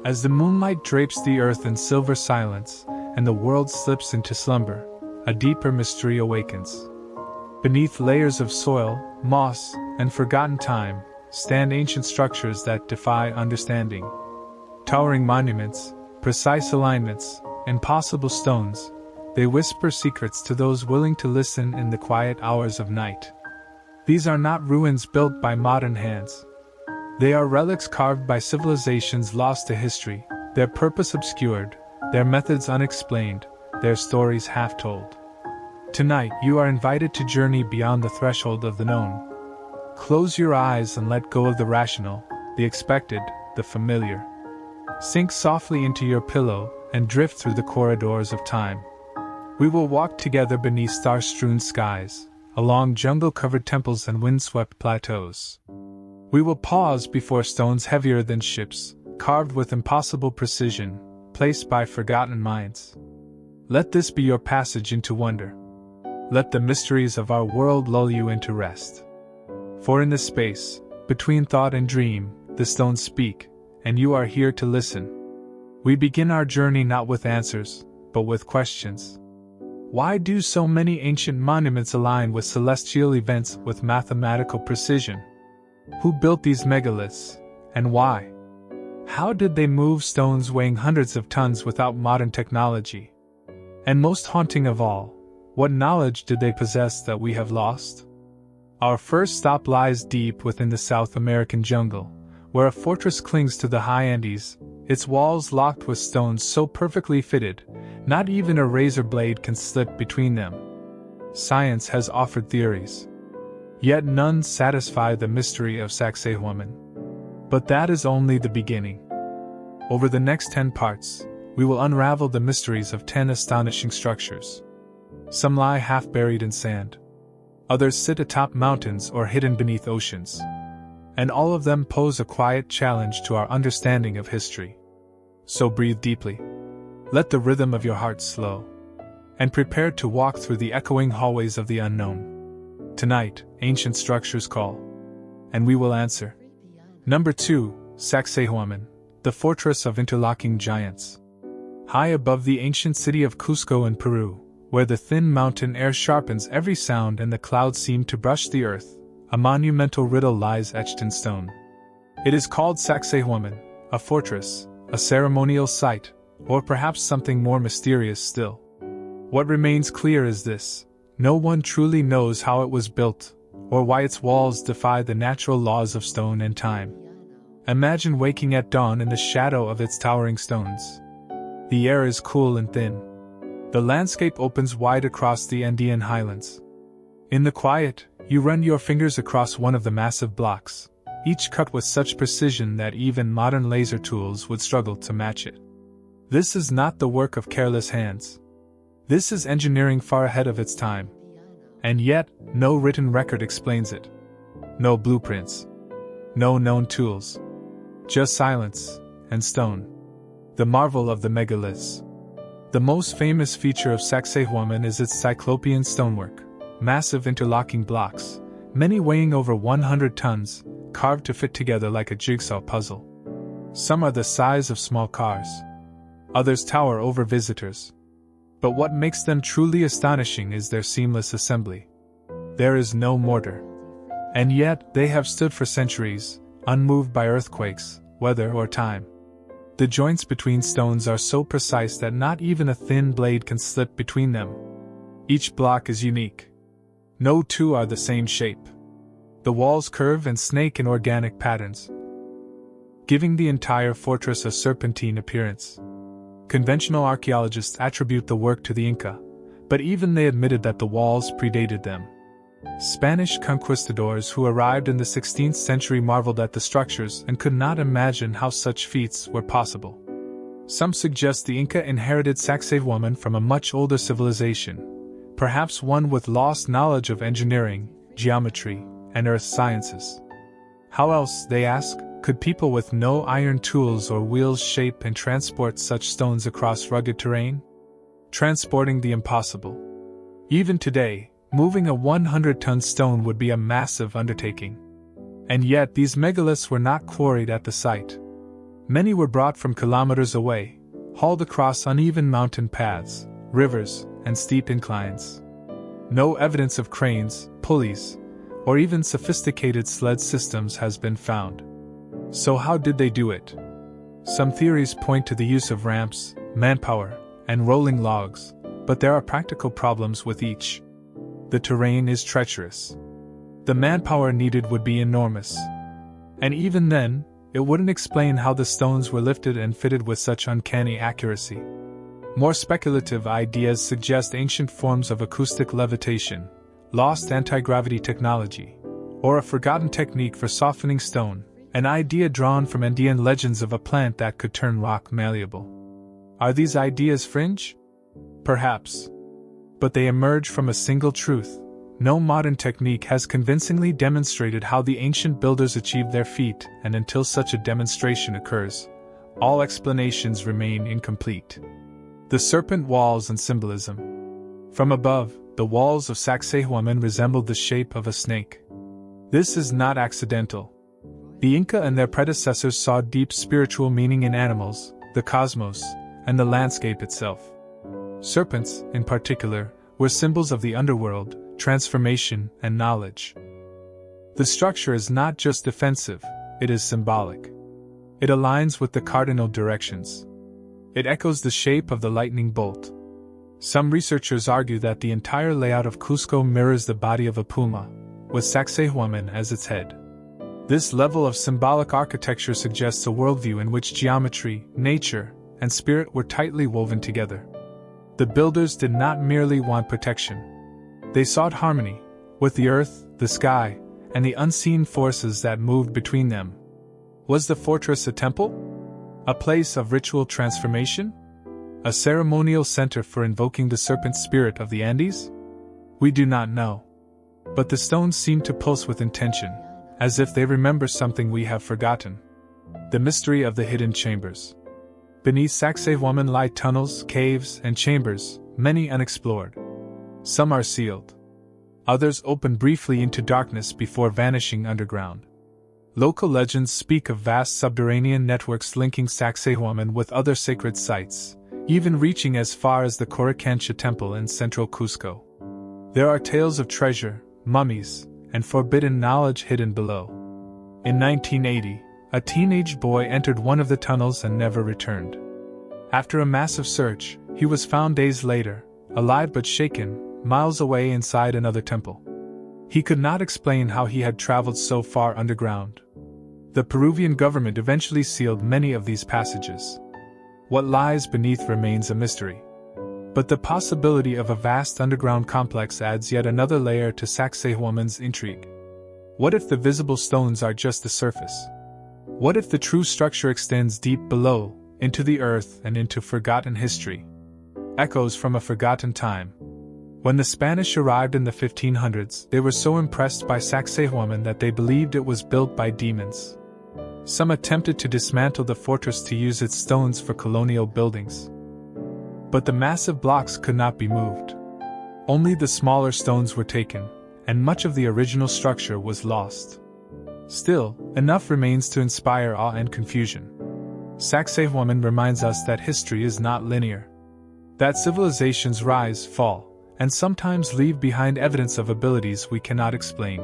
As the moonlight drapes the earth in silver silence, and the world slips into slumber, a deeper mystery awakens. Beneath layers of soil, moss, and forgotten time, stand ancient structures that defy understanding. Towering monuments, precise alignments, impossible stones, they whisper secrets to those willing to listen in the quiet hours of night. These are not ruins built by modern hands. They are relics carved by civilizations lost to history, their purpose obscured, their methods unexplained, their stories half told. Tonight, you are invited to journey beyond the threshold of the known. Close your eyes and let go of the rational, the expected, the familiar. Sink softly into your pillow and drift through the corridors of time. We will walk together beneath star-strewn skies, along jungle-covered temples and wind-swept plateaus. We will pause before stones heavier than ships, carved with impossible precision, placed by forgotten minds. Let this be your passage into wonder. Let the mysteries of our world lull you into rest. For in the space, between thought and dream, the stones speak, and you are here to listen. We begin our journey not with answers, but with questions. Why do so many ancient monuments align with celestial events with mathematical precision? Who built these megaliths, and why? How did they move stones weighing hundreds of tons without modern technology? And most haunting of all, what knowledge did they possess that we have lost? Our first stop lies deep within the South American jungle, where a fortress clings to the high Andes, its walls locked with stones so perfectly fitted, not even a razor blade can slip between them. Science has offered theories, yet none satisfy the mystery of Sacsayhuaman. But that is only the beginning. Over the next 10 parts, we will unravel the mysteries of 10 astonishing structures. Some lie half buried in sand. Others sit atop mountains or hidden beneath oceans. And all of them pose a quiet challenge to our understanding of history. So breathe deeply. Let the rhythm of your heart slow. And prepare to walk through the echoing hallways of the unknown. Tonight, ancient structures call. And we will answer. Number 2, Sacsayhuaman, the fortress of interlocking giants. High above the ancient city of Cusco in Peru, where the thin mountain air sharpens every sound and the clouds seem to brush the earth, a monumental riddle lies etched in stone. It is called Sacsayhuaman, a fortress, a ceremonial site, or perhaps something more mysterious still. What remains clear is this: no one truly knows how it was built, or why its walls defy the natural laws of stone and time. Imagine waking at dawn in the shadow of its towering stones. The air is cool and thin. The landscape opens wide across the Andean highlands. In the quiet, you run your fingers across one of the massive blocks, each cut with such precision that even modern laser tools would struggle to match it. This is not the work of careless hands. This is engineering far ahead of its time. And yet, no written record explains it. No blueprints. No known tools. Just silence and stone. The marvel of the megaliths. The most famous feature of Sacsayhuaman is its cyclopean stonework, massive interlocking blocks, many weighing over 100 tons, carved to fit together like a jigsaw puzzle. Some are the size of small cars. Others tower over visitors. But what makes them truly astonishing is their seamless assembly. There is no mortar. And yet, they have stood for centuries, unmoved by earthquakes, weather, or time. The joints between stones are so precise that not even a thin blade can slip between them. Each block is unique. No two are the same shape. The walls curve and snake in organic patterns, giving the entire fortress a serpentine appearance. Conventional archaeologists attribute the work to the Inca, but even they admitted that the walls predated them. Spanish conquistadors who arrived in the 16th century marveled at the structures and could not imagine how such feats were possible. Some suggest the Inca inherited Sacsayhuaman from a much older civilization, perhaps one with lost knowledge of engineering, geometry, and earth sciences. How else, they ask, could people with no iron tools or wheels shape and transport such stones across rugged terrain? Transporting the impossible. Even today, moving a 100-ton stone would be a massive undertaking. And yet these megaliths were not quarried at the site. Many were brought from kilometers away, hauled across uneven mountain paths, rivers, and steep inclines. No evidence of cranes, pulleys, or even sophisticated sled systems has been found. So how did they do it? Some theories point to the use of ramps, manpower, and rolling logs, but there are practical problems with each. The terrain is treacherous. The manpower needed would be enormous. And even then, it wouldn't explain how the stones were lifted and fitted with such uncanny accuracy. More speculative ideas suggest ancient forms of acoustic levitation, lost anti-gravity technology, or a forgotten technique for softening stone, an idea drawn from Andean legends of a plant that could turn rock malleable. Are these ideas fringe? Perhaps. But they emerge from a single truth. No modern technique has convincingly demonstrated how the ancient builders achieved their feat, and until such a demonstration occurs, all explanations remain incomplete. The serpent walls and symbolism. From above, the walls of Sacsayhuaman resembled the shape of a snake. This is not accidental. The Inca and their predecessors saw deep spiritual meaning in animals, the cosmos, and the landscape itself. Serpents, in particular, were symbols of the underworld, transformation, and knowledge. The structure is not just defensive, it is symbolic. It aligns with the cardinal directions. It echoes the shape of the lightning bolt. Some researchers argue that the entire layout of Cusco mirrors the body of a puma, with Sacsayhuaman as its head. This level of symbolic architecture suggests a worldview in which geometry, nature, and spirit were tightly woven together. The builders did not merely want protection. They sought harmony, with the earth, the sky, and the unseen forces that moved between them. Was the fortress a temple? A place of ritual transformation? A ceremonial center for invoking the serpent spirit of the Andes? We do not know. But the stones seem to pulse with intention, as if they remember something we have forgotten. The mystery of the hidden chambers. Beneath Sacsayhuaman lie tunnels, caves, and chambers, many unexplored. Some are sealed. Others open briefly into darkness before vanishing underground. Local legends speak of vast subterranean networks linking Sacsayhuaman with other sacred sites, even reaching as far as the Coricancha temple in central Cusco. There are tales of treasure, mummies, and forbidden knowledge hidden below. In 1980, a teenage boy entered one of the tunnels and never returned. After a massive search, he was found days later, alive but shaken, miles away inside another temple. He could not explain how he had traveled so far underground. The Peruvian government eventually sealed many of these passages. What lies beneath remains a mystery. But the possibility of a vast underground complex adds yet another layer to Sacsayhuaman's intrigue. What if the visible stones are just the surface? What if the true structure extends deep below, into the earth and into forgotten history? Echoes from a forgotten time. When the Spanish arrived in the 1500s, they were so impressed by Sacsayhuaman that they believed it was built by demons. Some attempted to dismantle the fortress to use its stones for colonial buildings. But the massive blocks could not be moved. Only the smaller stones were taken, and much of the original structure was lost. Still, enough remains to inspire awe and confusion. Sacsayhuaman reminds us that history is not linear. That civilizations rise, fall, and sometimes leave behind evidence of abilities we cannot explain.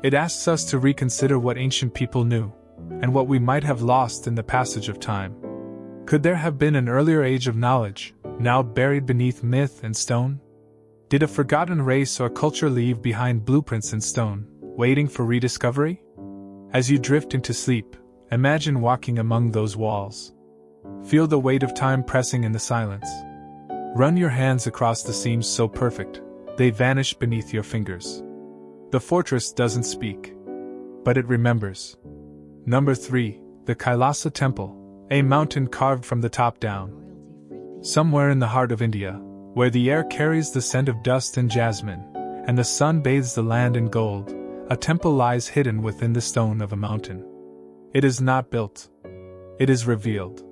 It asks us to reconsider what ancient people knew, and what we might have lost in the passage of time. Could there have been an earlier age of knowledge, now buried beneath myth and stone? Did a forgotten race or culture leave behind blueprints in stone, waiting for rediscovery? As you drift into sleep, imagine walking among those walls. Feel the weight of time pressing in the silence. Run your hands across the seams so perfect, they vanish beneath your fingers. The fortress doesn't speak, but it remembers. Number 3, the Kailasa Temple, a mountain carved from the top down. Somewhere in the heart of India, where the air carries the scent of dust and jasmine, and the sun bathes the land in gold, a temple lies hidden within the stone of a mountain. It is not built. It is revealed.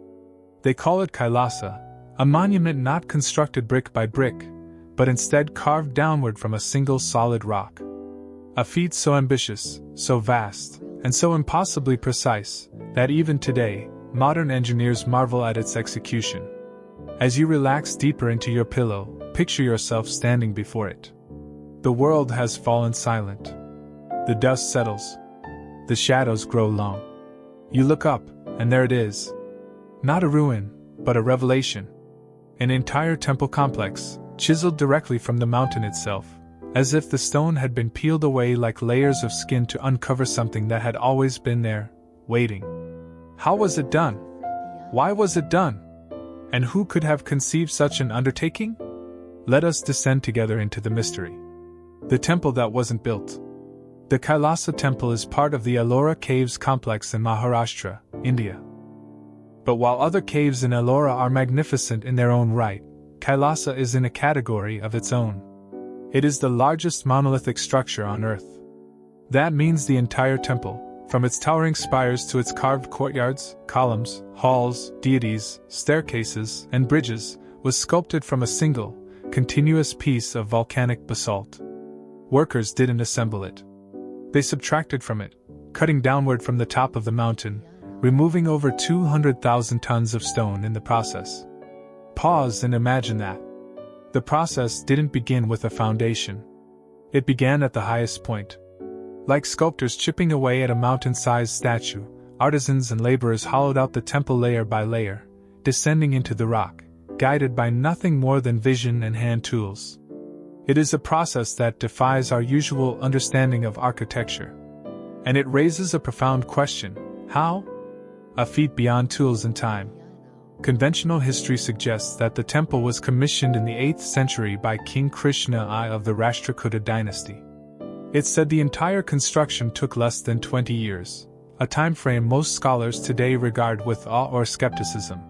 They call it Kailasa, a monument not constructed brick by brick, but instead carved downward from a single solid rock. A feat so ambitious, so vast, and so impossibly precise, that even today, modern engineers marvel at its execution. As you relax deeper into your pillow, picture yourself standing before it. The world has fallen silent. The dust settles. The shadows grow long. You look up, and there it is. Not a ruin, but a revelation. An entire temple complex, chiseled directly from the mountain itself, as if the stone had been peeled away like layers of skin to uncover something that had always been there, waiting. How was it done? Why was it done? And who could have conceived such an undertaking? Let us descend together into the mystery. The temple that wasn't built. The Kailasa temple is part of the Ellora Caves complex in Maharashtra, India. But while other caves in Ellora are magnificent in their own right, Kailasa is in a category of its own. It is the largest monolithic structure on Earth. That means the entire temple, from its towering spires to its carved courtyards, columns, halls, deities, staircases, and bridges, was sculpted from a single, continuous piece of volcanic basalt. Workers didn't assemble it. They subtracted from it, cutting downward from the top of the mountain, removing over 200,000 tons of stone in the process. Pause and imagine that. The process didn't begin with a foundation. It began at the highest point. Like sculptors chipping away at a mountain-sized statue, artisans and laborers hollowed out the temple layer by layer, descending into the rock, guided by nothing more than vision and hand tools. It is a process that defies our usual understanding of architecture. And it raises a profound question: how? A feat beyond tools and time. Conventional history suggests that the temple was commissioned in the 8th century by King Krishna I of the Rashtrakuta dynasty. It's said the entire construction took less than 20 years, a time frame most scholars today regard with awe or skepticism.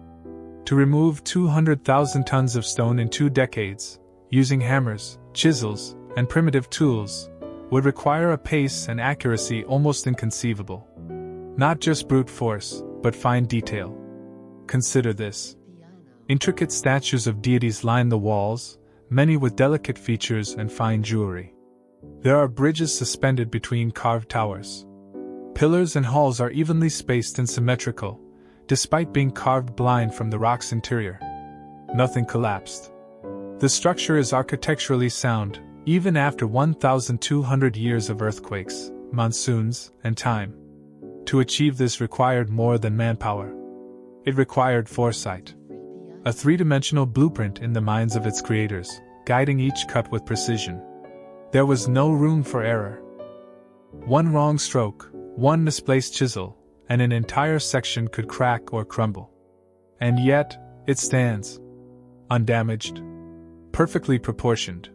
To remove 200,000 tons of stone in 2 decades, using hammers, chisels, and primitive tools, would require a pace and accuracy almost inconceivable. Not just brute force, but fine detail. Consider this. Intricate statues of deities line the walls, many with delicate features and fine jewelry. There are bridges suspended between carved towers. Pillars and halls are evenly spaced and symmetrical, despite being carved blind from the rock's interior. Nothing collapsed. The structure is architecturally sound, even after 1,200 years of earthquakes, monsoons, and time. To achieve this required more than manpower. It required foresight. A 3-dimensional blueprint in the minds of its creators, guiding each cut with precision. There was no room for error. One wrong stroke, one misplaced chisel, and an entire section could crack or crumble. And yet, it stands. Undamaged. Perfectly proportioned.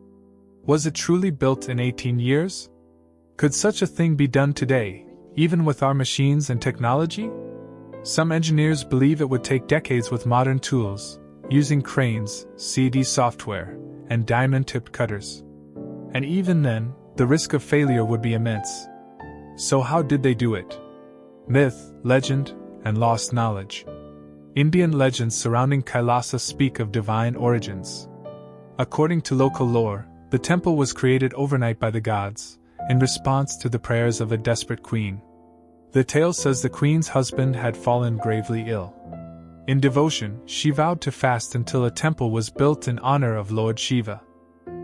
Was it truly built in 18 years? Could such a thing be done today, even with our machines and technology? Some engineers believe it would take decades with modern tools, using cranes, CD software, and diamond-tipped cutters. And even then, the risk of failure would be immense. So how did they do it? Myth, legend, and lost knowledge. Indian legends surrounding Kailasa speak of divine origins. According to local lore, the temple was created overnight by the gods, in response to the prayers of a desperate queen. The tale says the queen's husband had fallen gravely ill. In devotion, she vowed to fast until a temple was built in honor of Lord Shiva.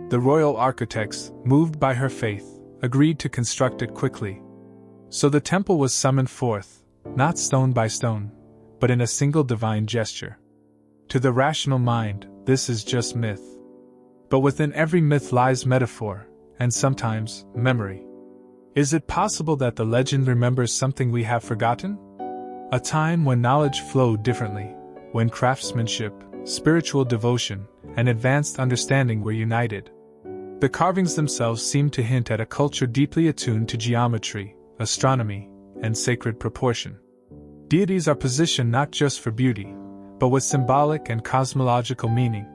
The royal architects, moved by her faith, agreed to construct it quickly. So the temple was summoned forth, not stone by stone, but in a single divine gesture. To the rational mind, this is just myth. But within every myth lies metaphor, and sometimes, memory. Is it possible that the legend remembers something we have forgotten? A time when knowledge flowed differently, when craftsmanship, spiritual devotion, and advanced understanding were united. The carvings themselves seem to hint at a culture deeply attuned to geometry, astronomy, and sacred proportion. Deities are positioned not just for beauty, but with symbolic and cosmological meaning.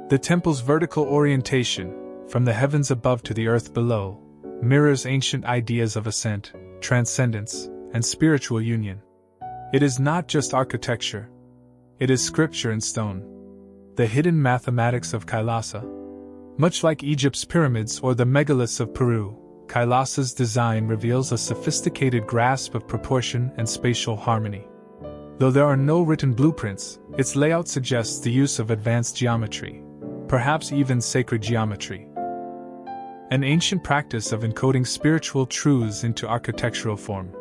The temple's vertical orientation, from the heavens above to the earth below, mirrors ancient ideas of ascent, transcendence, and spiritual union. It is not just architecture. It is scripture in stone. The hidden mathematics of Kailasa. Much like Egypt's pyramids or the megaliths of Peru, Kailasa's design reveals a sophisticated grasp of proportion and spatial harmony. Though there are no written blueprints, its layout suggests the use of advanced geometry, perhaps even sacred geometry. An ancient practice of encoding spiritual truths into architectural form.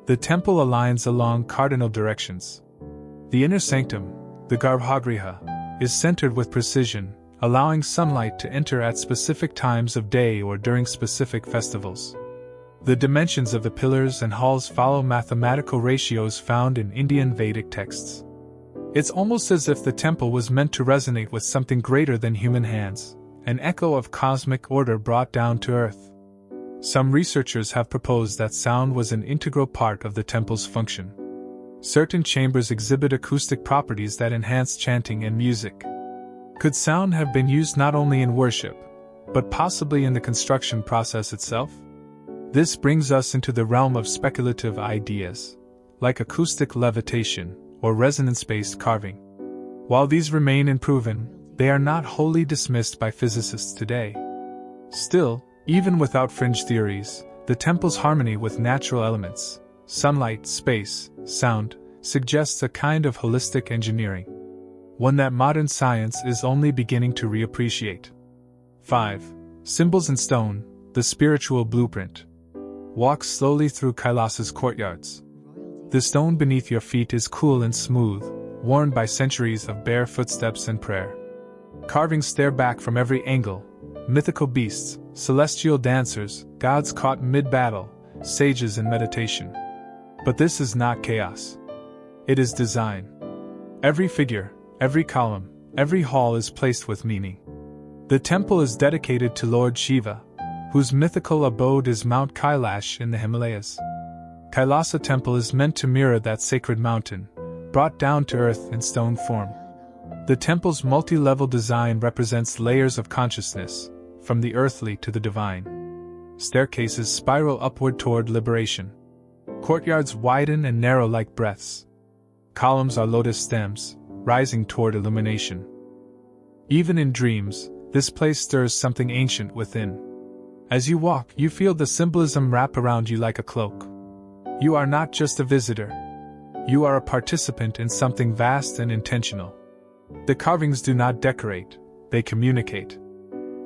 The temple aligns along cardinal directions. The inner sanctum, the garbhagriha, is centered with precision, allowing sunlight to enter at specific times of day or during specific festivals. The dimensions of the pillars and halls follow mathematical ratios found in Indian Vedic texts. It's almost as if the temple was meant to resonate with something greater than human hands, an echo of cosmic order brought down to earth. Some researchers have proposed that sound was an integral part of the temple's function. Certain chambers exhibit acoustic properties that enhance chanting and music. Could sound have been used not only in worship, but possibly in the construction process itself? This brings us into the realm of speculative ideas, like acoustic levitation or resonance-based carving. While these remain unproven, they are not wholly dismissed by physicists today. Still, even without fringe theories, the temple's harmony with natural elements, sunlight, space, sound, suggests a kind of holistic engineering, one that modern science is only beginning to reappreciate. 5. Symbols in stone, the spiritual blueprint. Walk slowly through Kailasa's courtyards. The stone beneath your feet is cool and smooth, worn by centuries of bare footsteps and prayer. Carvings stare back from every angle: mythical beasts, celestial dancers, gods caught mid-battle, sages in meditation. But this is not chaos. It is design. Every figure, every column, every hall is placed with meaning. The temple is dedicated to Lord Shiva, whose mythical abode is Mount Kailash in the Himalayas. Kailasa Temple is meant to mirror that sacred mountain, brought down to earth in stone form. The temple's multi-level design represents layers of consciousness, from the earthly to the divine. Staircases spiral upward toward liberation. Courtyards widen and narrow like breaths. Columns are lotus stems, rising toward illumination. Even in dreams, this place stirs something ancient within. As you walk, you feel the symbolism wrap around you like a cloak. You are not just a visitor. You are a participant in something vast and intentional. The carvings do not decorate, they communicate.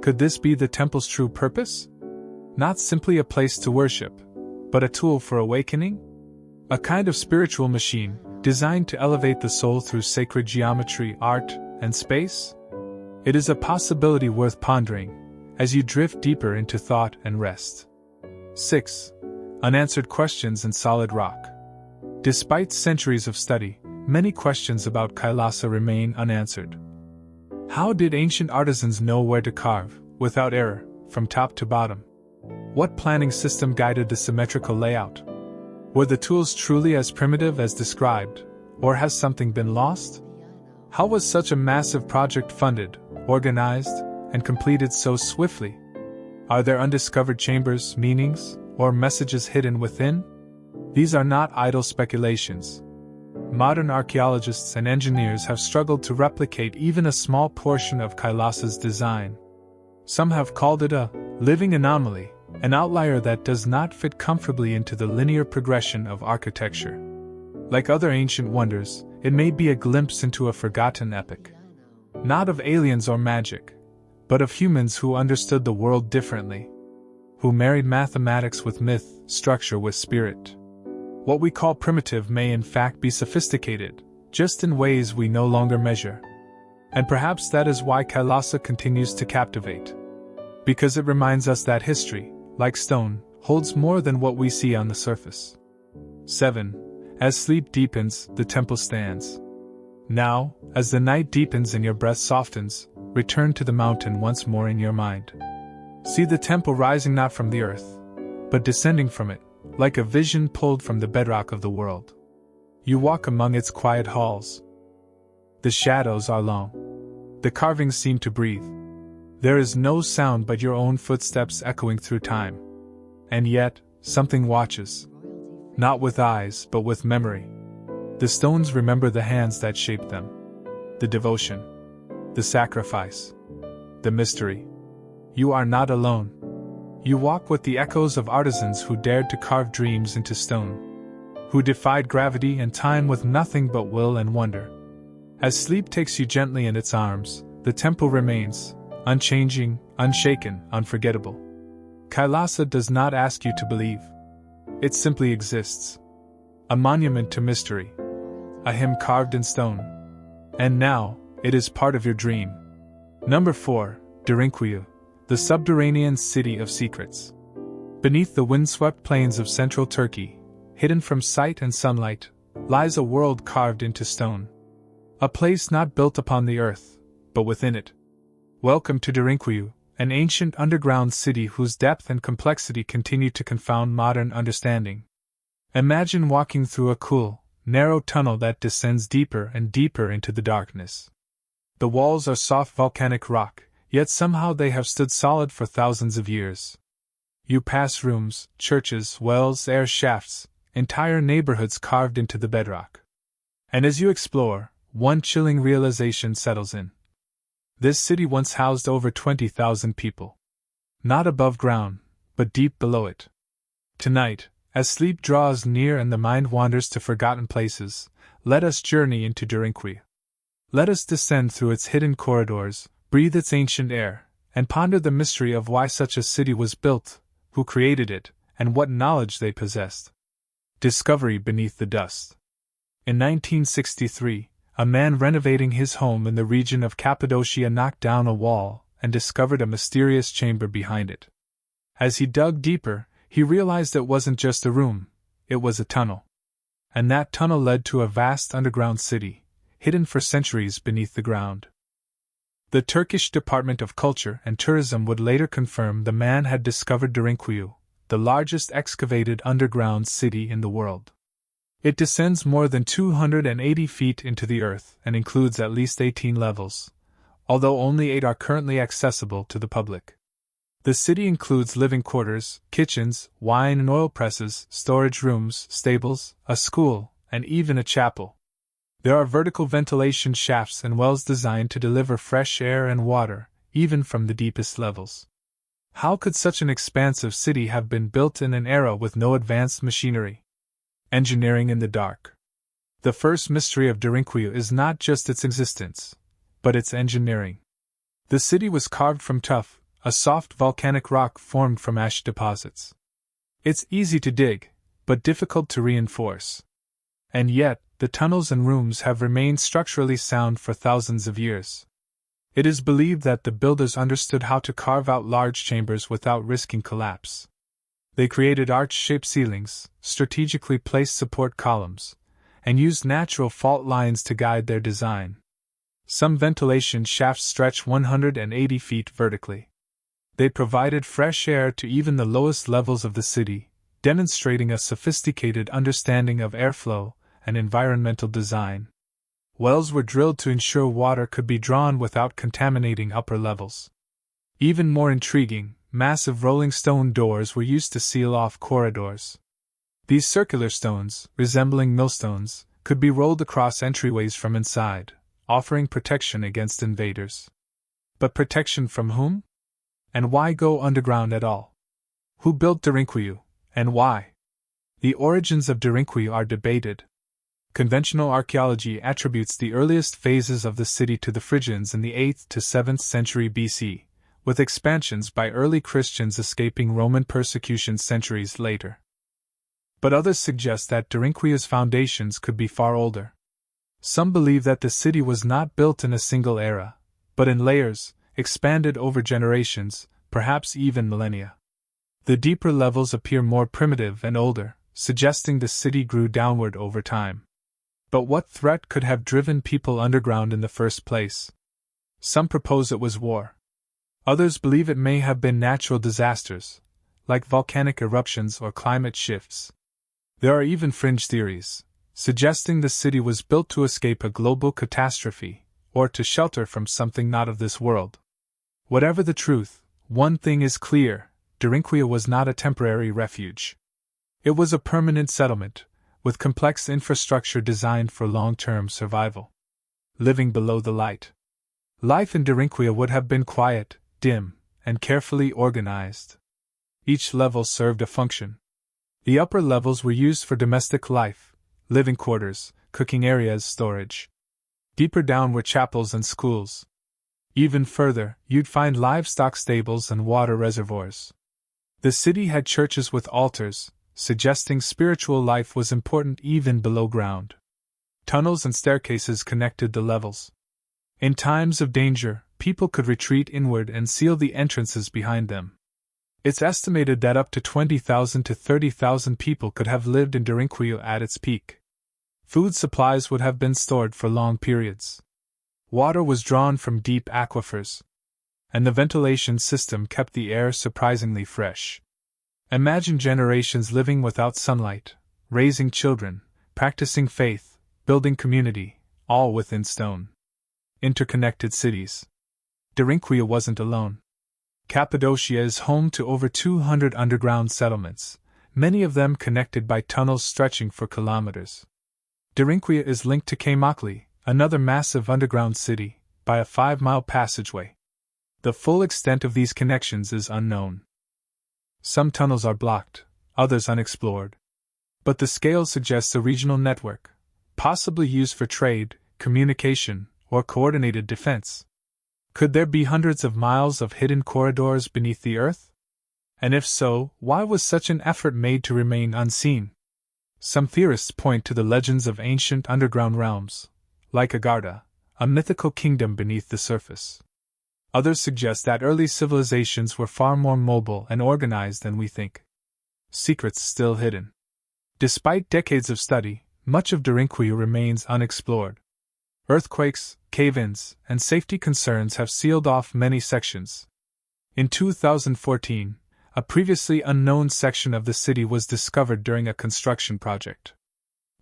Could this be the temple's true purpose? Not simply a place to worship, but a tool for awakening? A kind of spiritual machine, designed to elevate the soul through sacred geometry, art, and space? It is a possibility worth pondering, as you drift deeper into thought and rest. 6. Unanswered questions in solid rock. Despite centuries of study, many questions about Kailasa remain unanswered. How did ancient artisans know where to carve, without error, from top to bottom? What planning system guided the symmetrical layout? Were the tools truly as primitive as described, or has something been lost? How was such a massive project funded, organized, and completed so swiftly? Are there undiscovered chambers, meanings, or messages hidden within? These are not idle speculations. Modern archaeologists and engineers have struggled to replicate even a small portion of Kailasa's design. Some have called it a living anomaly, an outlier that does not fit comfortably into the linear progression of architecture. Like other ancient wonders, it may be a glimpse into a forgotten epoch. Not of aliens or magic, but of humans who understood the world differently, who married mathematics with myth, structure with spirit. What we call primitive may in fact be sophisticated, just in ways we no longer measure. And perhaps that is why Kailasa continues to captivate. Because it reminds us that history, like stone, holds more than what we see on the surface. 7. As sleep deepens, the temple stands. Now, as the night deepens and your breath softens, return to the mountain once more in your mind. See the temple rising not from the earth, but descending from it, like a vision pulled from the bedrock of the world. You walk among its quiet halls. The shadows are long. The carvings seem to breathe. There is no sound but your own footsteps echoing through time. And yet, something watches. Not with eyes, but with memory. The stones remember the hands that shaped them. The devotion. The sacrifice. The mystery. You are not alone. You walk with the echoes of artisans who dared to carve dreams into stone. who defied gravity and time with nothing but will and wonder. As sleep takes you gently in its arms, the temple remains, unchanging, unshaken, unforgettable. Kailasa does not ask you to believe. It simply exists. A monument to mystery. A hymn carved in stone. And now, it is part of your dream. Number 4, Derinkuyu, the subterranean city of secrets. Beneath the windswept plains of central Turkey, hidden from sight and sunlight, lies a world carved into stone. A place not built upon the earth, but within it. Welcome to Derinkuyu, an ancient underground city whose depth and complexity continue to confound modern understanding. Imagine walking through a cool, narrow tunnel that descends deeper and deeper into the darkness. The walls are soft volcanic rock, yet somehow they have stood solid for thousands of years. You pass rooms, churches, wells, air shafts, entire neighborhoods carved into the bedrock. And as you explore, one chilling realization settles in. This city once housed over 20,000 people. Not above ground, but deep below it. Tonight, as sleep draws near and the mind wanders to forgotten places, let us journey into Derinkuyu. Let us descend through its hidden corridors, breathe its ancient air, and ponder the mystery of why such a city was built, who created it, and what knowledge they possessed. Discovery beneath the dust. In 1963, a man renovating his home in the region of Cappadocia knocked down a wall and discovered a mysterious chamber behind it. As he dug deeper, he realized it wasn't just a room, it was a tunnel. And that tunnel led to a vast underground city, hidden for centuries beneath the ground. The Turkish Department of Culture and Tourism would later confirm the man had discovered Derinkuyu, the largest excavated underground city in the world. It descends more than 280 feet into the earth and includes at least 18 levels, although only 8 are currently accessible to the public. The city includes living quarters, kitchens, wine and oil presses, storage rooms, stables, a school, and even a chapel. There are vertical ventilation shafts and wells designed to deliver fresh air and water, even from the deepest levels. How could such an expansive city have been built in an era with no advanced machinery? Engineering in the dark. The first mystery of Derinkuyu is not just its existence, but its engineering. The city was carved from tuff, a soft volcanic rock formed from ash deposits. It's easy to dig, but difficult to reinforce. And yet, the tunnels and rooms have remained structurally sound for thousands of years. It is believed that the builders understood how to carve out large chambers without risking collapse. They created arch-shaped ceilings, strategically placed support columns, and used natural fault lines to guide their design. Some ventilation shafts stretch 180 feet vertically. They provided fresh air to even the lowest levels of the city, demonstrating a sophisticated understanding of airflow and environmental design. Wells were drilled to ensure water could be drawn without contaminating upper levels. Even more intriguing, massive rolling stone doors were used to seal off corridors. These circular stones, resembling millstones, could be rolled across entryways from inside, offering protection against invaders. But protection from whom? And why go underground at all? Who built Derinkuyu, and why? The origins of Derinkuyu are debated. Conventional archaeology attributes the earliest phases of the city to the Phrygians in the 8th to 7th century BC, with expansions by early Christians escaping Roman persecution centuries later. But others suggest that Derinkuyu's foundations could be far older. Some believe that the city was not built in a single era, but in layers, expanded over generations, perhaps even millennia. The deeper levels appear more primitive and older, suggesting the city grew downward over time. But what threat could have driven people underground in the first place? Some propose it was war. Others believe it may have been natural disasters, like volcanic eruptions or climate shifts. There are even fringe theories, suggesting the city was built to escape a global catastrophe, or to shelter from something not of this world. Whatever the truth, one thing is clear: Derinkuyu was not a temporary refuge. It was a permanent settlement, with complex infrastructure designed for long-term survival. Living below the light. Life in Derinkuyu would have been quiet, dim, and carefully organized. Each level served a function. The upper levels were used for domestic life, living quarters, cooking areas, storage. Deeper down were chapels and schools. Even further, you'd find livestock stables and water reservoirs. The city had churches with altars, suggesting spiritual life was important even below ground. Tunnels and staircases connected the levels. In times of danger, people could retreat inward and seal the entrances behind them. It's estimated that up to 20,000 to 30,000 people could have lived in Derinkuyu at its peak. Food supplies would have been stored for long periods. Water was drawn from deep aquifers, and the ventilation system kept the air surprisingly fresh. Imagine generations living without sunlight, raising children, practicing faith, building community, all within stone. Interconnected cities. Derinkuyu wasn't alone. Cappadocia is home to over 200 underground settlements, many of them connected by tunnels stretching for kilometers. Derinkuyu is linked to Kaymakli, another massive underground city, by a 5-mile passageway. The full extent of these connections is unknown. Some tunnels are blocked, others unexplored. But the scale suggests a regional network, possibly used for trade, communication, or coordinated defense. Could there be hundreds of miles of hidden corridors beneath the earth? And if so, why was such an effort made to remain unseen? Some theorists point to the legends of ancient underground realms, like Agartha, a mythical kingdom beneath the surface. Others suggest that early civilizations were far more mobile and organized than we think. Secrets still hidden. Despite decades of study, much of Derinkuyu remains unexplored. Earthquakes, cave-ins, and safety concerns have sealed off many sections. In 2014, a previously unknown section of the city was discovered during a construction project.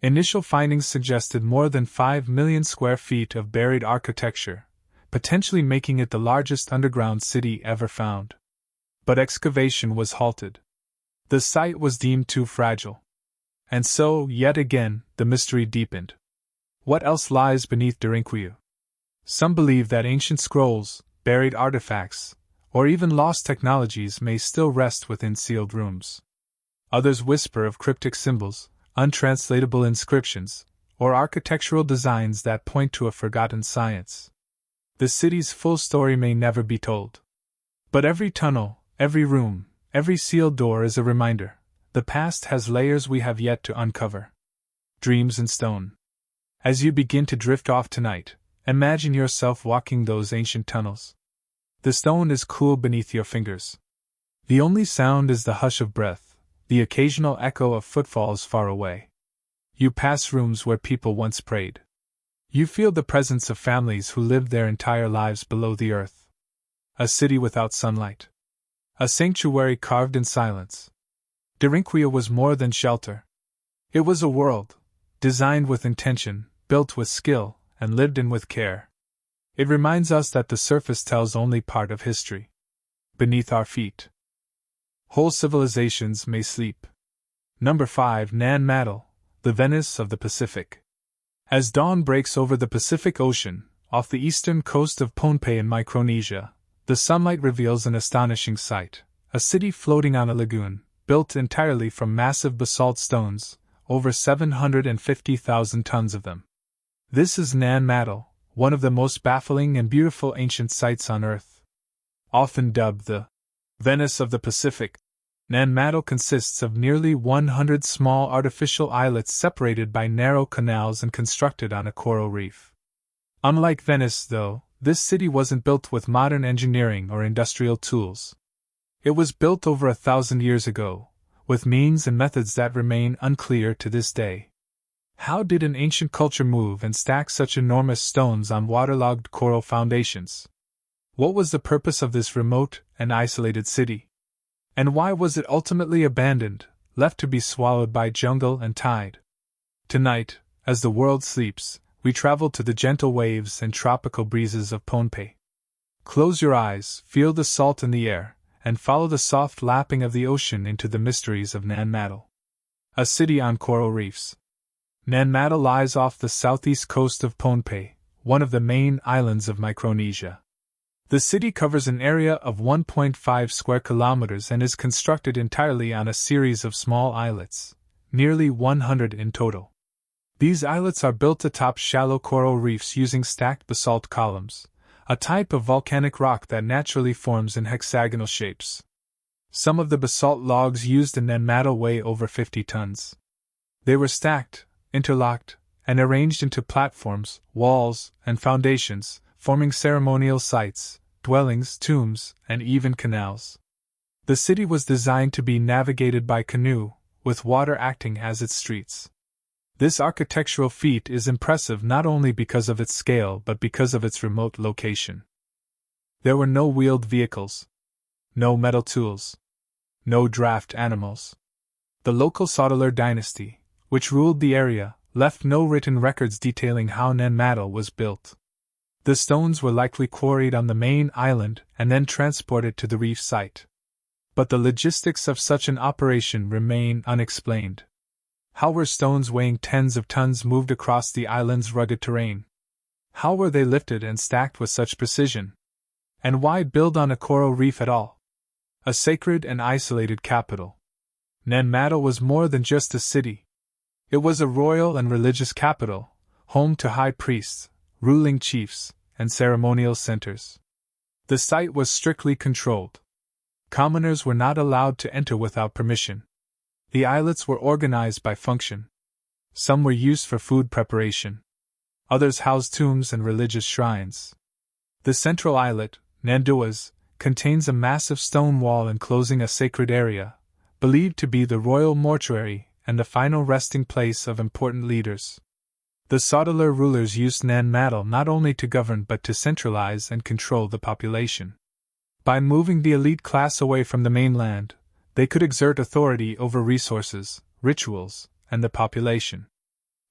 Initial findings suggested more than 5 million square feet of buried architecture, potentially making it the largest underground city ever found. But excavation was halted. The site was deemed too fragile. And so, yet again, the mystery deepened. What else lies beneath Derinkuyu? Some believe that ancient scrolls, buried artifacts, or even lost technologies may still rest within sealed rooms. Others whisper of cryptic symbols, untranslatable inscriptions, or architectural designs that point to a forgotten science. The city's full story may never be told. But every tunnel, every room, every sealed door is a reminder. The past has layers we have yet to uncover. Dreams in stone. As you begin to drift off tonight, imagine yourself walking those ancient tunnels. The stone is cool beneath your fingers. The only sound is the hush of breath, the occasional echo of footfalls far away. You pass rooms where people once prayed. You feel the presence of families who lived their entire lives below the earth. A city without sunlight. A sanctuary carved in silence. Derinkuyu was more than shelter. It was a world, designed with intention, built with skill, and lived in with care. It reminds us that the surface tells only part of history. Beneath our feet, whole civilizations may sleep. Number 5. Nan Madol, the Venice of the Pacific. As dawn breaks over the Pacific Ocean, off the eastern coast of Pohnpei in Micronesia, the sunlight reveals an astonishing sight, a city floating on a lagoon, built entirely from massive basalt stones, over 750,000 tons of them. This is Nan Madol, one of the most baffling and beautiful ancient sites on Earth. Often dubbed the Venice of the Pacific, Nan Madol consists of nearly 100 small artificial islets separated by narrow canals and constructed on a coral reef. Unlike Venice, though, this city wasn't built with modern engineering or industrial tools. It was built over 1,000 years ago, with means and methods that remain unclear to this day. How did an ancient culture move and stack such enormous stones on waterlogged coral foundations? What was the purpose of this remote and isolated city? And why was it ultimately abandoned, left to be swallowed by jungle and tide? Tonight, as the world sleeps, we travel to the gentle waves and tropical breezes of Pohnpei. Close your eyes, feel the salt in the air, and follow the soft lapping of the ocean into the mysteries of Nan Madol. A city on coral reefs. Nan Madol lies off the southeast coast of Pohnpei, one of the main islands of Micronesia. The city covers an area of 1.5 square kilometers and is constructed entirely on a series of small islets, nearly 100 in total. These islets are built atop shallow coral reefs using stacked basalt columns, a type of volcanic rock that naturally forms in hexagonal shapes. Some of the basalt logs used in Madol weigh over 50 tons. They were stacked, interlocked, and arranged into platforms, walls, and foundations, forming ceremonial sites, dwellings, tombs, and even canals. The city was designed to be navigated by canoe, with water acting as its streets. This architectural feat is impressive not only because of its scale but because of its remote location. There were no wheeled vehicles, no metal tools, no draft animals. The local Soutler dynasty, which ruled the area, left no written records detailing how Madol was built. The stones were likely quarried on the main island and then transported to the reef site. But the logistics of such an operation remain unexplained. How were stones weighing tens of tons moved across the island's rugged terrain? How were they lifted and stacked with such precision? And why build on a coral reef at all? A sacred and isolated capital. Madol was more than just a city. It was a royal and religious capital, home to high priests, ruling chiefs, and ceremonial centers. The site was strictly controlled. Commoners were not allowed to enter without permission. The islets were organized by function. Some were used for food preparation. Others housed tombs and religious shrines. The central islet, Nanduas, contains a massive stone wall enclosing a sacred area, believed to be the royal mortuary and the final resting place of important leaders. The Soutler rulers used Madol not only to govern but to centralize and control the population. By moving the elite class away from the mainland, they could exert authority over resources, rituals, and the population.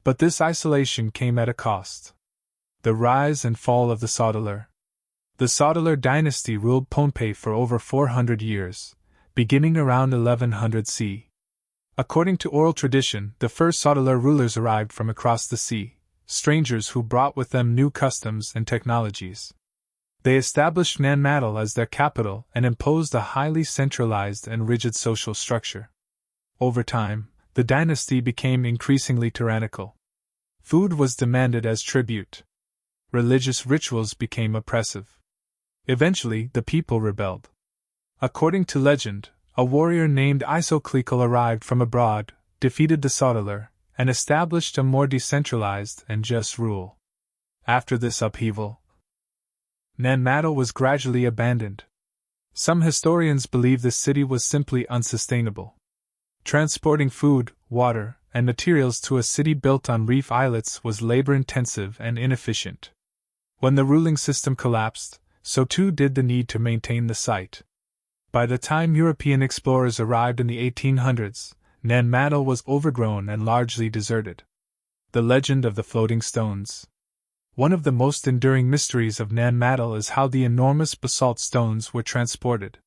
But this isolation came at a cost. The rise and fall of the Soutler. The Soutler dynasty ruled Pohnpei for over 400 years, beginning around 1100 CE. According to oral tradition, the first Soutler rulers arrived from across the sea, strangers who brought with them new customs and technologies. They established Madol as their capital and imposed a highly centralized and rigid social structure. Over time, the dynasty became increasingly tyrannical. Food was demanded as tribute. Religious rituals became oppressive. Eventually, the people rebelled. According to legend, a warrior named Isoklikal arrived from abroad, defeated the Soutler, and established a more decentralized and just rule. After this upheaval, Madol was gradually abandoned. Some historians believe the city was simply unsustainable. Transporting food, water, and materials to a city built on reef islets was labor-intensive and inefficient. When the ruling system collapsed, so too did the need to maintain the site. By the time European explorers arrived in the 1800s, Madol was overgrown and largely deserted. The legend of the floating stones. One of the most enduring mysteries of Madol is how the enormous basalt stones were transported.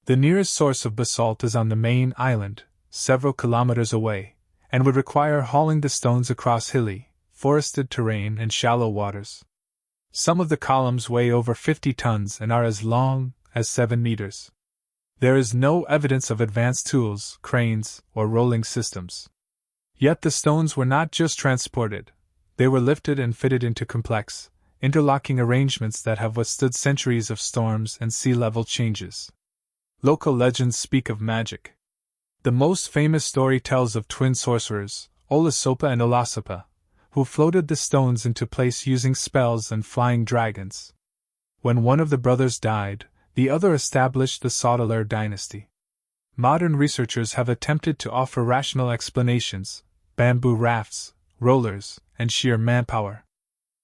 The nearest source of basalt is on the main island, several kilometers away, and would require hauling the stones across hilly, forested terrain and shallow waters. Some of the columns weigh over 50 tons and are as long as 7 meters. There is no evidence of advanced tools, cranes, or rolling systems. Yet the stones were not just transported, they were lifted and fitted into complex, interlocking arrangements that have withstood centuries of storms and sea level changes. Local legends speak of magic. The most famous story tells of twin sorcerers, Olasopa and Olasopa, who floated the stones into place using spells and flying dragons. When one of the brothers died, the other established the Soutler dynasty. Modern researchers have attempted to offer rational explanations: bamboo rafts, rollers, and sheer manpower.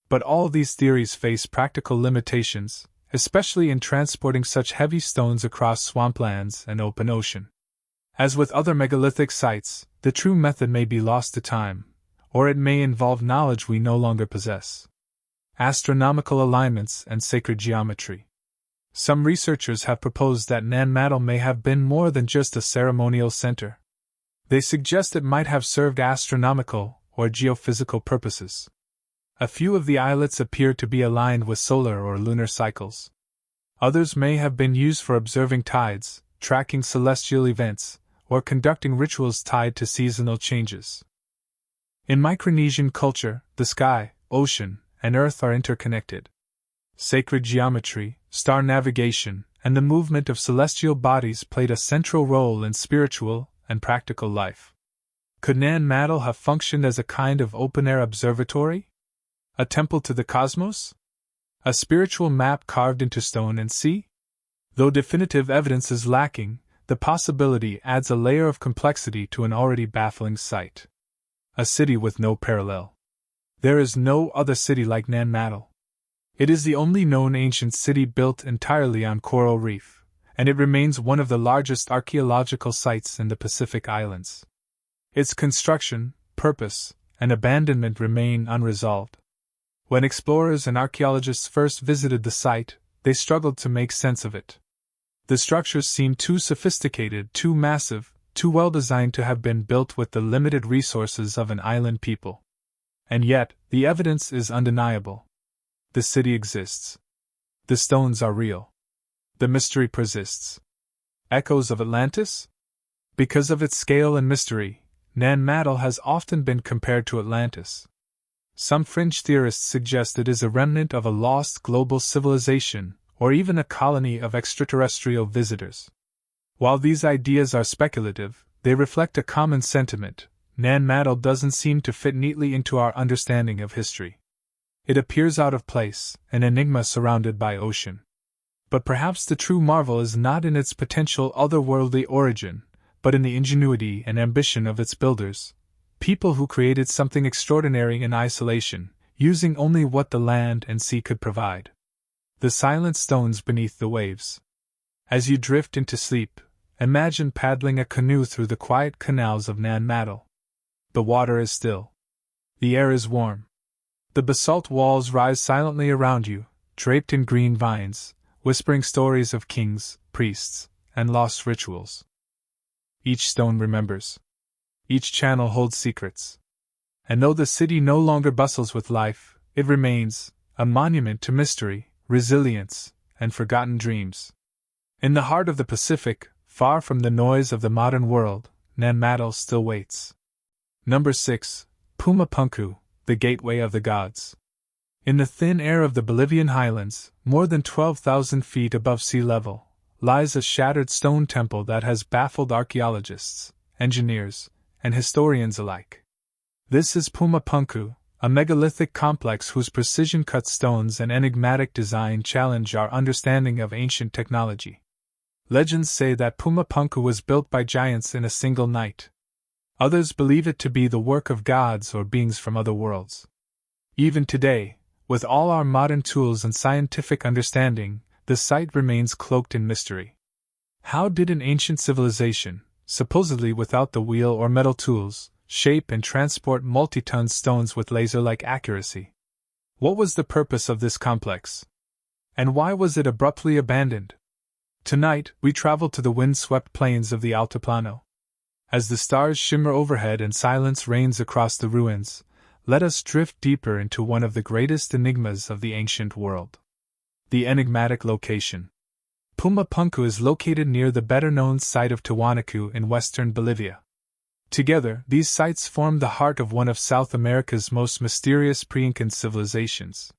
But all these theories face practical limitations, especially in transporting such heavy stones across swamplands and open ocean. As with other megalithic sites, the true method may be lost to time, or it may involve knowledge we no longer possess. Astronomical alignments and sacred geometry. Some researchers have proposed that Madol may have been more than just a ceremonial center. They suggest it might have served astronomical or geophysical purposes. A few of the islets appear to be aligned with solar or lunar cycles. Others may have been used for observing tides, tracking celestial events, or conducting rituals tied to seasonal changes. In Micronesian culture, the sky, ocean, and earth are interconnected. Sacred geometry, star navigation, and the movement of celestial bodies played a central role in spiritual and practical life. Could Nan Madol have functioned as a kind of open-air observatory? A temple to the cosmos? A spiritual map carved into stone and sea? Though definitive evidence is lacking, the possibility adds a layer of complexity to an already baffling sight. A city with no parallel. There is no other city like Nan Madol. It is the only known ancient city built entirely on coral reef, and it remains one of the largest archaeological sites in the Pacific Islands. Its construction, purpose, and abandonment remain unresolved. When explorers and archaeologists first visited the site, they struggled to make sense of it. The structures seemed too sophisticated, too massive, too well designed to have been built with the limited resources of an island people. And yet, the evidence is undeniable. The city exists. The stones are real. The mystery persists. Echoes of Atlantis? Because of its scale and mystery, Nan Madol has often been compared to Atlantis. Some fringe theorists suggest it is a remnant of a lost global civilization, or even a colony of extraterrestrial visitors. While these ideas are speculative, they reflect a common sentiment. Nan Madol doesn't seem to fit neatly into our understanding of history. It appears out of place, an enigma surrounded by ocean. But perhaps the true marvel is not in its potential otherworldly origin, but in the ingenuity and ambition of its builders, people who created something extraordinary in isolation, using only what the land and sea could provide. The silent stones beneath the waves. As you drift into sleep, imagine paddling a canoe through the quiet canals of Nan Madol. The water is still. The air is warm. The basalt walls rise silently around you, draped in green vines, whispering stories of kings, priests, and lost rituals. Each stone remembers. Each channel holds secrets. And though the city no longer bustles with life, it remains a monument to mystery, resilience, and forgotten dreams. In the heart of the Pacific, far from the noise of the modern world, Nan Madol still waits. Number 6. Puma Punku, the Gateway of the Gods. In the thin air of the Bolivian highlands, more than 12,000 feet above sea level, lies a shattered stone temple that has baffled archaeologists, engineers, and historians alike. This is Puma Punku, a megalithic complex whose precision-cut stones and enigmatic design challenge our understanding of ancient technology. Legends say that Puma Punku was built by giants in a single night. Others believe it to be the work of gods or beings from other worlds. Even today, with all our modern tools and scientific understanding, the site remains cloaked in mystery. How did an ancient civilization, supposedly without the wheel or metal tools, shape and transport multi-ton stones with laser-like accuracy? What was the purpose of this complex? And why was it abruptly abandoned? Tonight, we travel to the wind-swept plains of the Altiplano. As the stars shimmer overhead and silence reigns across the ruins, let us drift deeper into one of the greatest enigmas of the ancient world. The enigmatic location. Puma Punku is located near the better-known site of Tiwanaku in western Bolivia. Together, these sites form the heart of one of South America's most mysterious pre-Incan civilizations.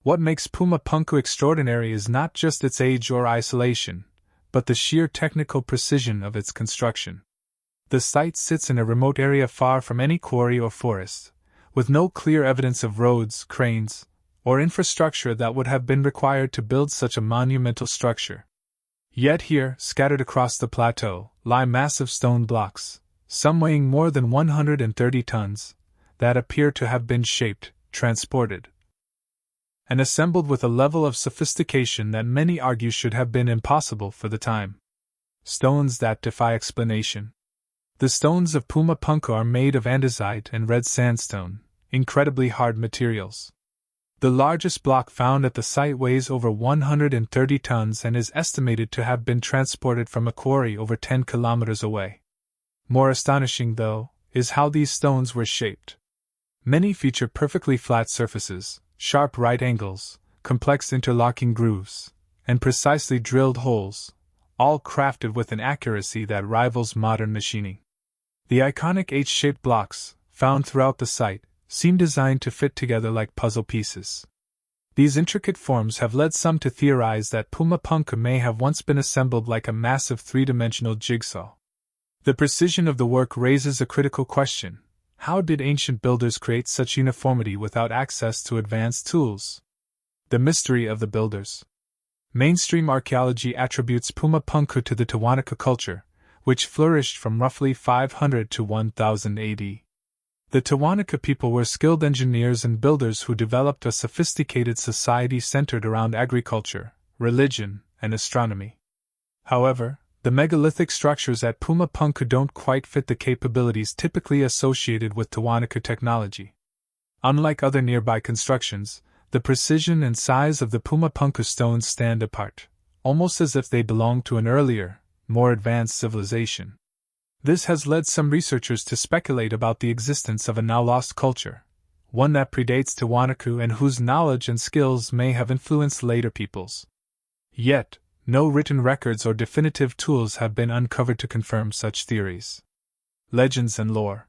What makes Puma Punku extraordinary is not just its age or isolation, but the sheer technical precision of its construction. The site sits in a remote area far from any quarry or forest, with no clear evidence of roads, cranes, or infrastructure that would have been required to build such a monumental structure. Yet here, scattered across the plateau, lie massive stone blocks, some weighing more than 130 tons, that appear to have been shaped, transported, and assembled with a level of sophistication that many argue should have been impossible for the time. Stones that defy explanation. The stones of Puma Punku are made of andesite and red sandstone, incredibly hard materials. The largest block found at the site weighs over 130 tons and is estimated to have been transported from a quarry over 10 kilometers away. More astonishing, though, is how these stones were shaped. Many feature perfectly flat surfaces, sharp right angles, complex interlocking grooves, and precisely drilled holes, all crafted with an accuracy that rivals modern machining. The iconic H-shaped blocks, found throughout the site, seem designed to fit together like puzzle pieces. These intricate forms have led some to theorize that Puma Punku may have once been assembled like a massive three-dimensional jigsaw. The precision of the work raises a critical question: how did ancient builders create such uniformity without access to advanced tools? The mystery of the builders. Mainstream archaeology attributes Puma Punku to the Tiwanaku culture, which flourished from roughly 500 to 1000 AD. The Tiwanaku people were skilled engineers and builders who developed a sophisticated society centered around agriculture, religion, and astronomy. However, the megalithic structures at Puma Punku don't quite fit the capabilities typically associated with Tiwanaku technology. Unlike other nearby constructions, the precision and size of the Puma Punku stones stand apart, almost as if they belong to an earlier, more advanced civilization. This has led some researchers to speculate about the existence of a now-lost culture, one that predates Tiwanaku and whose knowledge and skills may have influenced later peoples. Yet, no written records or definitive tools have been uncovered to confirm such theories. Legends and lore.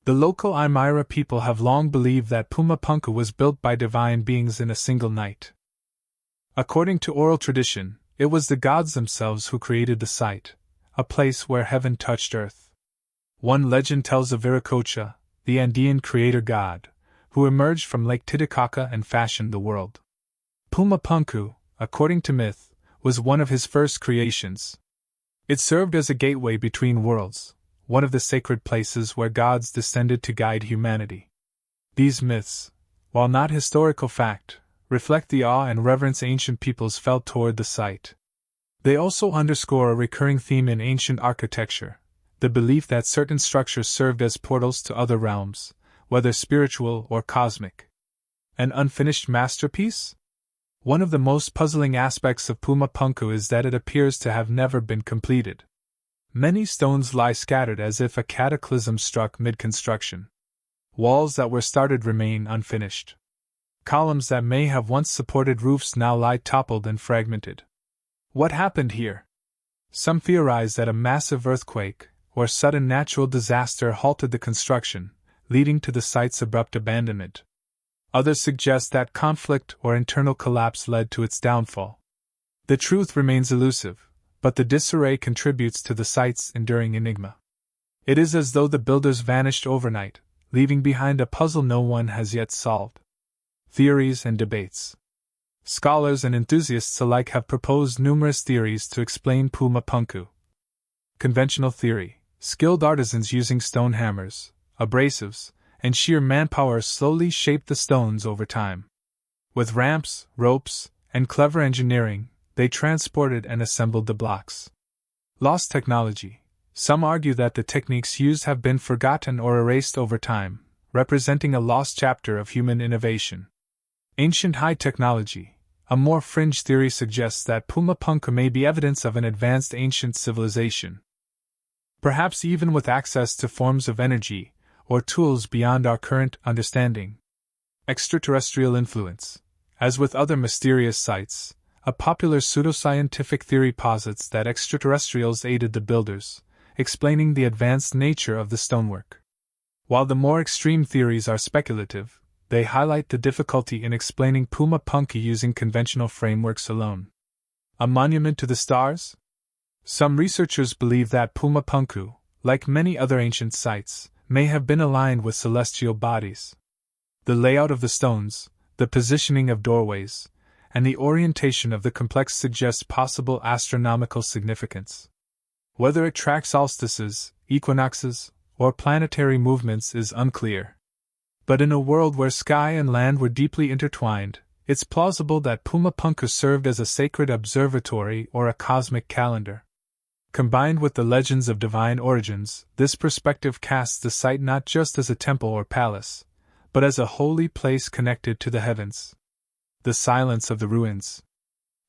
The local Aymara people have long believed that Puma Punku was built by divine beings in a single night. According to oral tradition, it was the gods themselves who created the site, a place where heaven touched earth. One legend tells of Viracocha, the Andean creator god, who emerged from Lake Titicaca and fashioned the world. Puma Punku, according to myth, was one of his first creations. It served as a gateway between worlds, one of the sacred places where gods descended to guide humanity. These myths, while not historical fact, reflect the awe and reverence ancient peoples felt toward the site. They also underscore a recurring theme in ancient architecture, the belief that certain structures served as portals to other realms, whether spiritual or cosmic. An unfinished masterpiece? One of the most puzzling aspects of Puma Punku is that it appears to have never been completed. Many stones lie scattered as if a cataclysm struck mid-construction. Walls that were started remain unfinished. Columns that may have once supported roofs now lie toppled and fragmented. What happened here? Some theorize that a massive earthquake or sudden natural disaster halted the construction, leading to the site's abrupt abandonment. Others suggest that conflict or internal collapse led to its downfall. The truth remains elusive, but the disarray contributes to the site's enduring enigma. It is as though the builders vanished overnight, leaving behind a puzzle no one has yet solved. Theories and debates. Scholars and enthusiasts alike have proposed numerous theories to explain Puma Punku. Conventional theory: skilled artisans using stone hammers, abrasives, and sheer manpower slowly shaped the stones over time. With ramps, ropes, and clever engineering, they transported and assembled the blocks. Lost technology. Some argue that the techniques used have been forgotten or erased over time, representing a lost chapter of human innovation. Ancient high technology. A more fringe theory suggests that Puma Punku may be evidence of an advanced ancient civilization. Perhaps even with access to forms of energy or tools beyond our current understanding. Extraterrestrial influence. As with other mysterious sites, a popular pseudoscientific theory posits that extraterrestrials aided the builders, explaining the advanced nature of the stonework. While the more extreme theories are speculative, they highlight the difficulty in explaining Puma Punku using conventional frameworks alone. A monument to the stars? Some researchers believe that Puma Punku, like many other ancient sites, may have been aligned with celestial bodies. The layout of the stones, the positioning of doorways, and the orientation of the complex suggest possible astronomical significance. Whether it tracks solstices, equinoxes, or planetary movements is unclear. But in a world where sky and land were deeply intertwined, it's plausible that Puma Punku served as a sacred observatory or a cosmic calendar. Combined with the legends of divine origins, this perspective casts the site not just as a temple or palace, but as a holy place connected to the heavens. The silence of the ruins.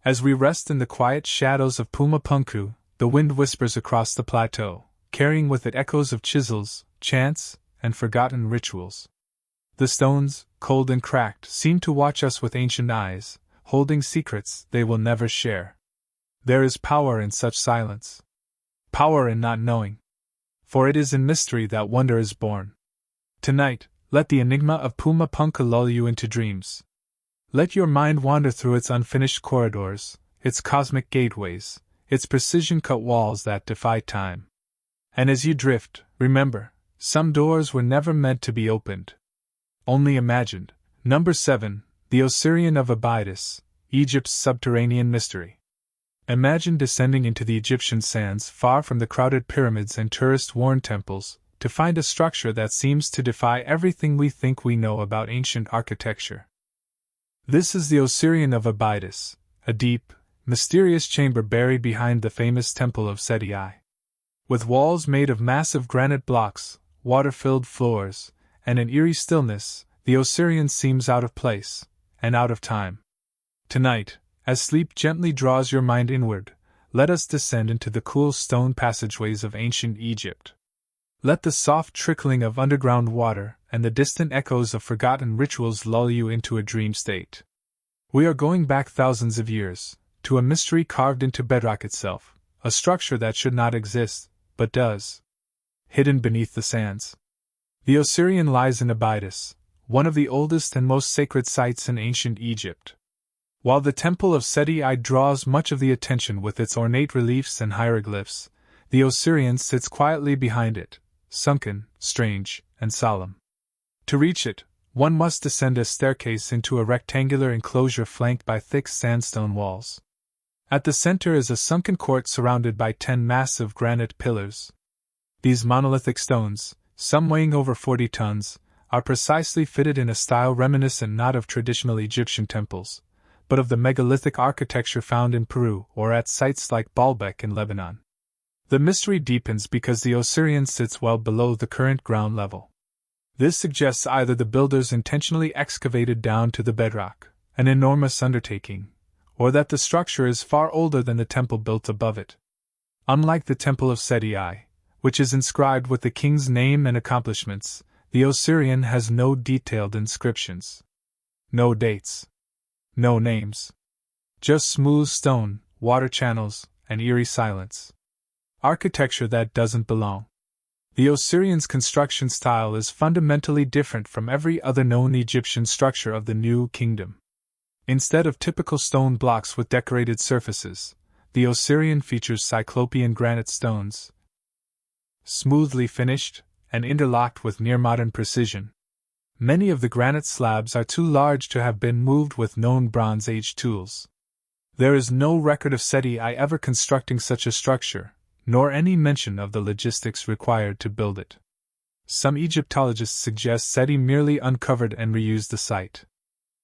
As we rest in the quiet shadows of Puma Punku, the wind whispers across the plateau, carrying with it echoes of chisels, chants, and forgotten rituals. The stones, cold and cracked, seem to watch us with ancient eyes, holding secrets they will never share. There is power in such silence. Power in not knowing. For it is in mystery that wonder is born. Tonight, let the enigma of Puma Punku lull you into dreams. Let your mind wander through its unfinished corridors, its cosmic gateways, its precision-cut walls that defy time. And as you drift, remember, some doors were never meant to be opened. Only imagined. Number 7, the Osirion of Abydos, Egypt's subterranean mystery. Imagine descending into the Egyptian sands far from the crowded pyramids and tourist-worn temples, to find a structure that seems to defy everything we think we know about ancient architecture. This is the Osirion of Abydos, a deep, mysterious chamber buried behind the famous temple of Seti I. With walls made of massive granite blocks, water-filled floors, and an eerie stillness, the Osirion seems out of place, and out of time. Tonight, as sleep gently draws your mind inward, let us descend into the cool stone passageways of ancient Egypt. Let the soft trickling of underground water and the distant echoes of forgotten rituals lull you into a dream state. We are going back thousands of years, to a mystery carved into bedrock itself, a structure that should not exist, but does. Hidden beneath the sands. The Osirion lies in Abydos, one of the oldest and most sacred sites in ancient Egypt. While the temple of Seti I draws much of the attention with its ornate reliefs and hieroglyphs, the Osirion sits quietly behind it, sunken, strange, and solemn. To reach it, one must descend a staircase into a rectangular enclosure flanked by thick sandstone walls. At the center is a sunken court surrounded by 10 massive granite pillars. These monolithic stones, some weighing over 40 tons, are precisely fitted in a style reminiscent not of traditional Egyptian temples, but of the megalithic architecture found in Peru or at sites like Baalbek in Lebanon. The mystery deepens because the Osirion sits well below the current ground level. This suggests either the builders intentionally excavated down to the bedrock, an enormous undertaking, or that the structure is far older than the temple built above it. Unlike the temple of Seti I, which is inscribed with the king's name and accomplishments, the Osirion has no detailed inscriptions. No dates. No names. Just smooth stone, water channels, and eerie silence. Architecture that doesn't belong. The Osirion's construction style is fundamentally different from every other known Egyptian structure of the New Kingdom. Instead of typical stone blocks with decorated surfaces, the Osirion features cyclopean granite stones, smoothly finished and interlocked with near-modern precision. Many of the granite slabs are too large to have been moved with known Bronze Age tools. There is no record of Seti I ever constructing such a structure, nor any mention of the logistics required to build it. Some Egyptologists suggest Seti merely uncovered and reused the site.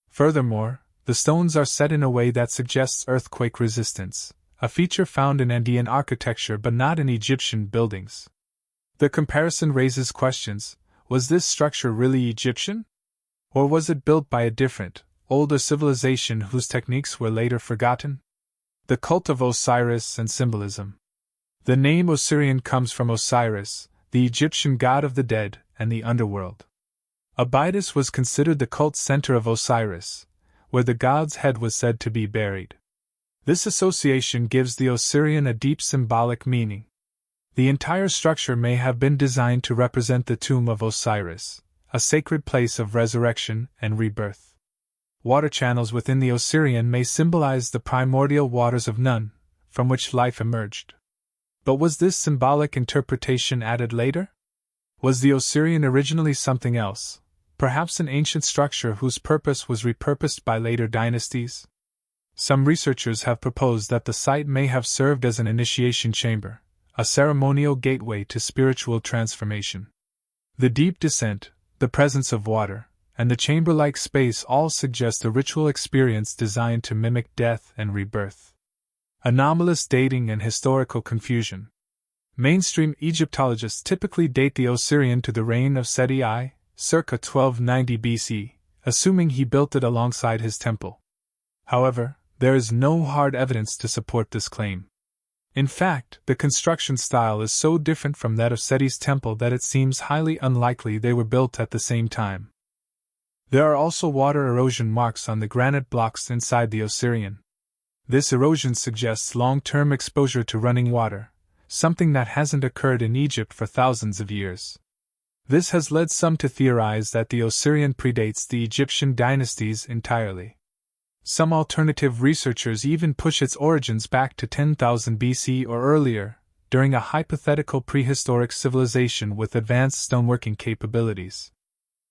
Furthermore, the stones are set in a way that suggests earthquake resistance, a feature found in Andean architecture but not in Egyptian buildings. The comparison raises questions. Was this structure really Egyptian? Or was it built by a different, older civilization whose techniques were later forgotten? The cult of Osiris and symbolism. The name Osirion comes from Osiris, the Egyptian god of the dead and the underworld. Abydos was considered the cult center of Osiris, where the god's head was said to be buried. This association gives the Osirion a deep symbolic meaning. The entire structure may have been designed to represent the tomb of Osiris, a sacred place of resurrection and rebirth. Water channels within the Osirion may symbolize the primordial waters of Nun, from which life emerged. But was this symbolic interpretation added later? Was the Osirion originally something else, perhaps an ancient structure whose purpose was repurposed by later dynasties? Some researchers have proposed that the site may have served as an initiation chamber, a ceremonial gateway to spiritual transformation. The deep descent, the presence of water, and the chamber-like space all suggest a ritual experience designed to mimic death and rebirth. Anomalous dating and historical confusion. Mainstream Egyptologists typically date the Osirion to the reign of Seti I, circa 1290 BC, assuming he built it alongside his temple. However, there is no hard evidence to support this claim. In fact, the construction style is so different from that of Seti's temple that it seems highly unlikely they were built at the same time. There are also water erosion marks on the granite blocks inside the Osirion. This erosion suggests long-term exposure to running water, something that hasn't occurred in Egypt for thousands of years. This has led some to theorize that the Osirion predates the Egyptian dynasties entirely. Some alternative researchers even push its origins back to 10,000 BC or earlier, during a hypothetical prehistoric civilization with advanced stoneworking capabilities.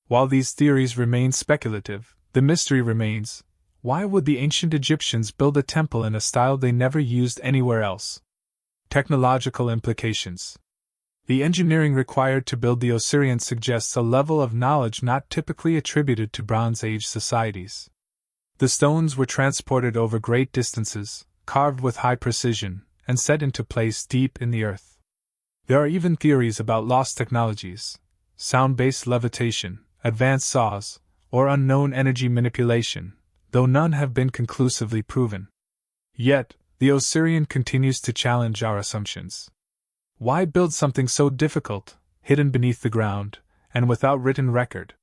While these theories remain speculative, the mystery remains: why would the ancient Egyptians build a temple in a style they never used anywhere else? Technological implications. The engineering required to build the Osirion suggests a level of knowledge not typically attributed to Bronze Age societies. The stones were transported over great distances, carved with high precision, and set into place deep in the earth. There are even theories about lost technologies: sound-based levitation, advanced saws, or unknown energy manipulation, though none have been conclusively proven. Yet, the Osirion continues to challenge our assumptions. Why build something so difficult, hidden beneath the ground, and without written record?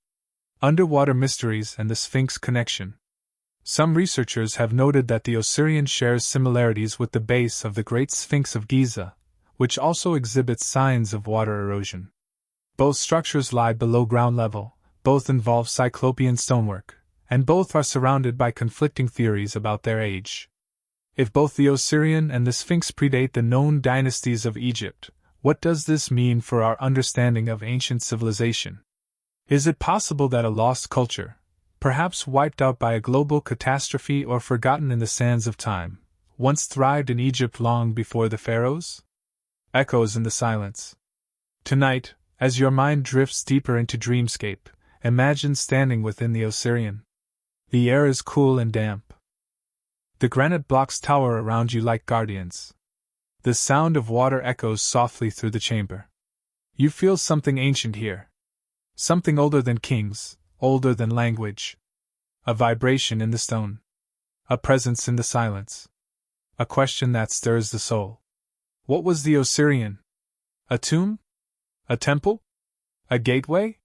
Underwater mysteries and the Sphinx connection. Some researchers have noted that the Osirion shares similarities with the base of the Great Sphinx of Giza, which also exhibits signs of water erosion. Both structures lie below ground level, both involve Cyclopean stonework, and both are surrounded by conflicting theories about their age. If both the Osirion and the Sphinx predate the known dynasties of Egypt, what does this mean for our understanding of ancient civilization? Is it possible that a lost culture, perhaps wiped out by a global catastrophe or forgotten in the sands of time, once thrived in Egypt long before the pharaohs? Echoes in the silence. Tonight, as your mind drifts deeper into dreamscape, imagine standing within the Osirion. The air is cool and damp. The granite blocks tower around you like guardians. The sound of water echoes softly through the chamber. You feel something ancient here. Something older than kings, older than language. A vibration in the stone. A presence in the silence. A question that stirs the soul. What was the Osirion? A tomb? A temple? A gateway?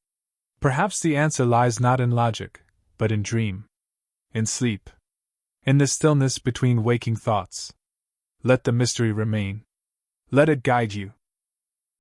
Perhaps the answer lies not in logic, but in dream. In sleep. In the stillness between waking thoughts. Let the mystery remain. Let it guide you.